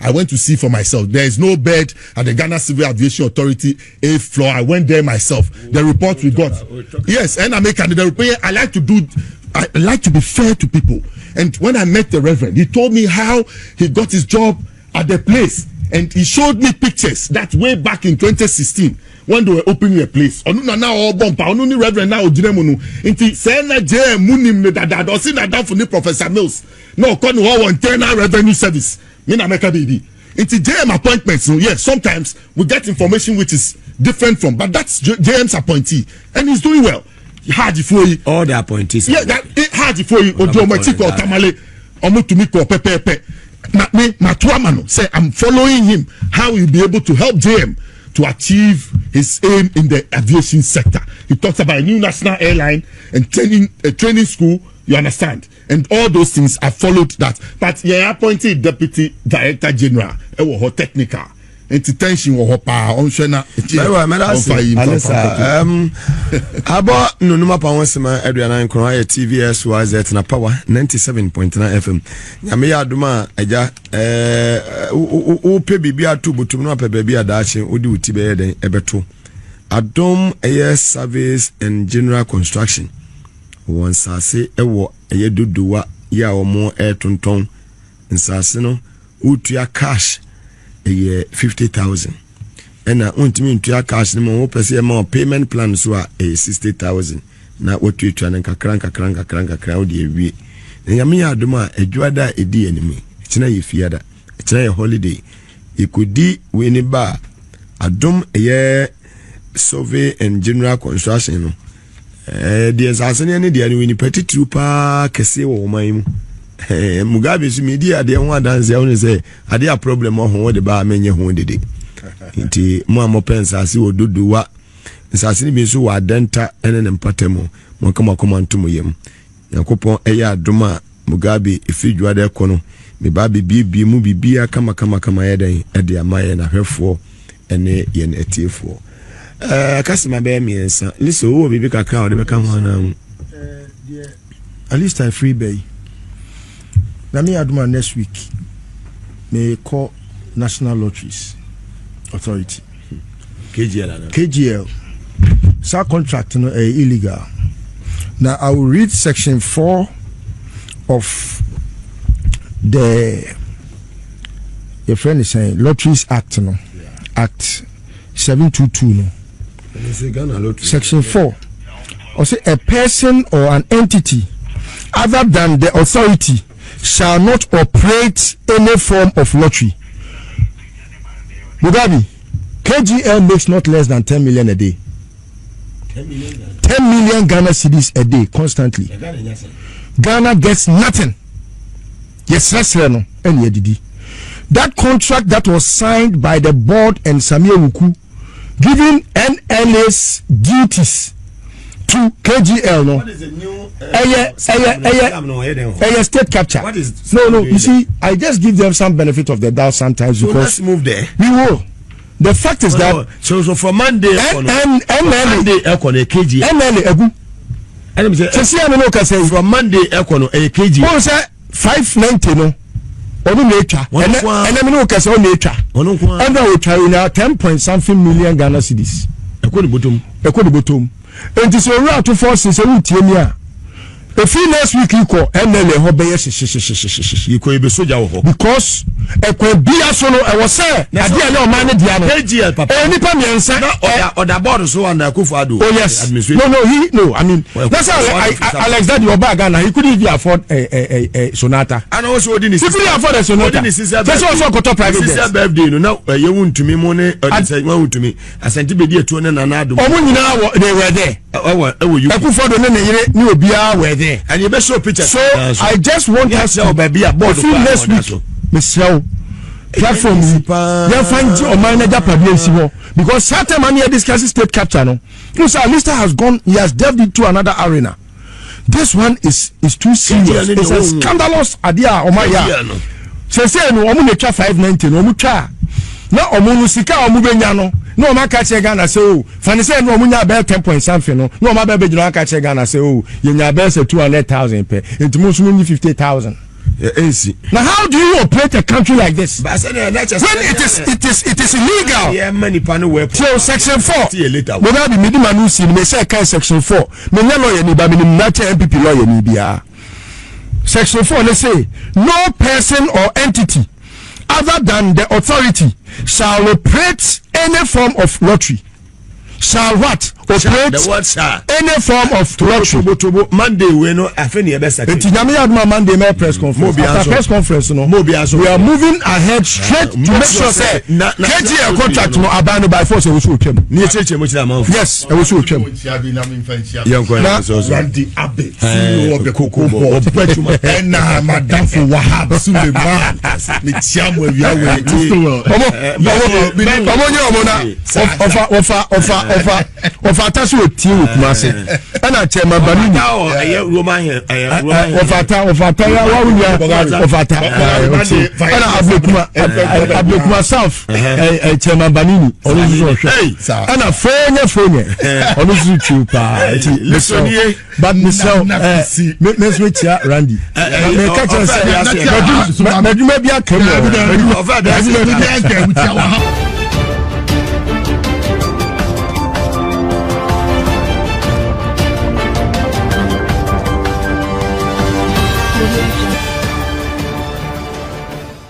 Speaker 6: I went to see for myself. There is no bed at the Ghana Civil Aviation Authority 8th floor. I went there myself. The report we got. Yes, and I make the report. I like to be fair to people. And when I met the Reverend, he told me how he got his job at the place. And he showed me pictures that way back in 2016 when they were opening a place. Onuna now all bumper. Onuni Reverend now ojiremunu. Inti sena je munim ne dada. Osi na dan for ni Professor Mills. No konu all internal revenue service. Mina meka baby. Inti JM appointments. So yes, sometimes we get information which is different from, but that's JM's appointee, and he's doing well. Ahiafor.
Speaker 2: All the appointees.
Speaker 6: Yeah, that Ahiafor Ojomatiko Tamale Omutumiko Pepe. Matuamano say I'm following him how he'll be able to help JM to achieve his aim in the aviation sector. He talks about a new national airline and training school, you understand, and all those things. I followed that, but yeah, appointed deputy director general technical intention or power on Shana.
Speaker 2: About Nunuma Pawasima, Adriana and Korea TVS was at Napawa 97.9 FM. Yamia Duma, Aja, Upe Bibia to Butumna Pebia Dashi, Udu Tibe, Ebeto. Adom Air Service and General Construction. Once I say Ewo, Ayedudua, ya or more air tonton, and Sassino, Utia cash. A year 50,000. ɛna ontimi ntua cash no mo pese e ma payment plan so a 60,000 na wotwetwa ne kakra wo de ewie na nyame ya adom a adwada edi animi kina ye fiada kina ye holiday ikodi we ni ba adom ye survey and general construction no the asasene ne de ani petitru pa kese wo man mu Mugabe su media de ho adanse ho ne say ade a problem ho de ba menye ho dede nti mo amopensa ase ododowa nsasene bi so wa denta ene ne mpatemo mo kama ntomo yem yakopon eya adoma Mugabe ifidwa de kono me ba bibi mu bibia kama yeden e de amaye na hwefo ene ye na etiefo customer be miensa liso wo bibi kakra o de beka ho na
Speaker 1: at least I free bay na me aduma next week may call National Lotteries Authority KGL sa contract no illegal. Now I will read section 4 of the your friend is saying Lotteries Act no Act 722 no section 4 or say a person or an entity other than the authority shall not operate any form of lottery. Mugabe, KGL makes not less than 10 million a day. 10 million Ghana cedis a day constantly. Ghana gets nothing. Yes, no. That contract that was signed by the board and Samia Wuku giving NLA's duties to KGL no.
Speaker 2: What is the new
Speaker 1: state capture.
Speaker 2: What is
Speaker 1: no, you see, I just give them some benefit of the doubt sometimes
Speaker 2: so
Speaker 1: because
Speaker 2: let's move there.
Speaker 1: We will. The fact is that
Speaker 2: so from Monday
Speaker 1: NLA
Speaker 2: KGL
Speaker 1: NLA
Speaker 2: and
Speaker 1: so see I can say
Speaker 2: from Monday KGL
Speaker 1: oh say 590 no onu nature and me no can say onu nature and we try now 10 point something million Ghana cedis
Speaker 2: ekodi
Speaker 1: bottom and so we are to force say we tie me a if next week you call NLA ho be
Speaker 2: you ko ebe soja wo
Speaker 1: because ekwa bia so no e was say ade ale o man dia no
Speaker 2: KGL papa
Speaker 1: nipa miensa
Speaker 2: order board so and Akufo-Addo
Speaker 1: oh yes no I mean that's how Alex Daddy Obaga na he couldn't even afford a sonata
Speaker 2: and also odini
Speaker 1: he couldn't afford a sonata just also got private jet
Speaker 2: birthday no now ye wuntumi mo ne say wuntumi asante be die to ne nanado
Speaker 1: omo nyina they were there
Speaker 2: you
Speaker 1: Akufo-Addo ne yire ni obia were there
Speaker 2: and you be show pictures
Speaker 1: so I just want us to
Speaker 2: baby a board
Speaker 1: next week Mr. platform you find your manager problem because certain money discussing state capture no so Lister has gone, he has delved into another arena. This one is too serious. It's a scandalous idea o my ya say no omu na 590 no omu twa na omu no sika omu benya no no o maka che Ghana say o fani say no omu nya be 10 point something no no o ma be bejino aka che Ghana say o ye nya be say 200,000 per ntimo so ni 50,000. Now how do you operate a country like this when it is illegal? So section 4 we now be midimanu si me say kan section 4 me nya lawyer ni ba me na MPP lawyer ni bia section 4 let's say no person or entity other than the authority shall operate any form of lottery shall what operate any form of lottery.
Speaker 2: Monday we no afeni ebesa
Speaker 1: Monday press conference after press conference no we are moving ahead straight to make sure say KGL contract no abandon by force we should come
Speaker 2: ni echeche mo chira man
Speaker 1: yes we should come
Speaker 6: Randy Abe CEO of the Kokobo Opetuma na Madam for Wahab Suleiman me chiamo wi awe
Speaker 1: of attach with tea with Mase and I tell my banini I break myself I tell my banini and a phone on the YouTube but Miss Richard Randy maybe I came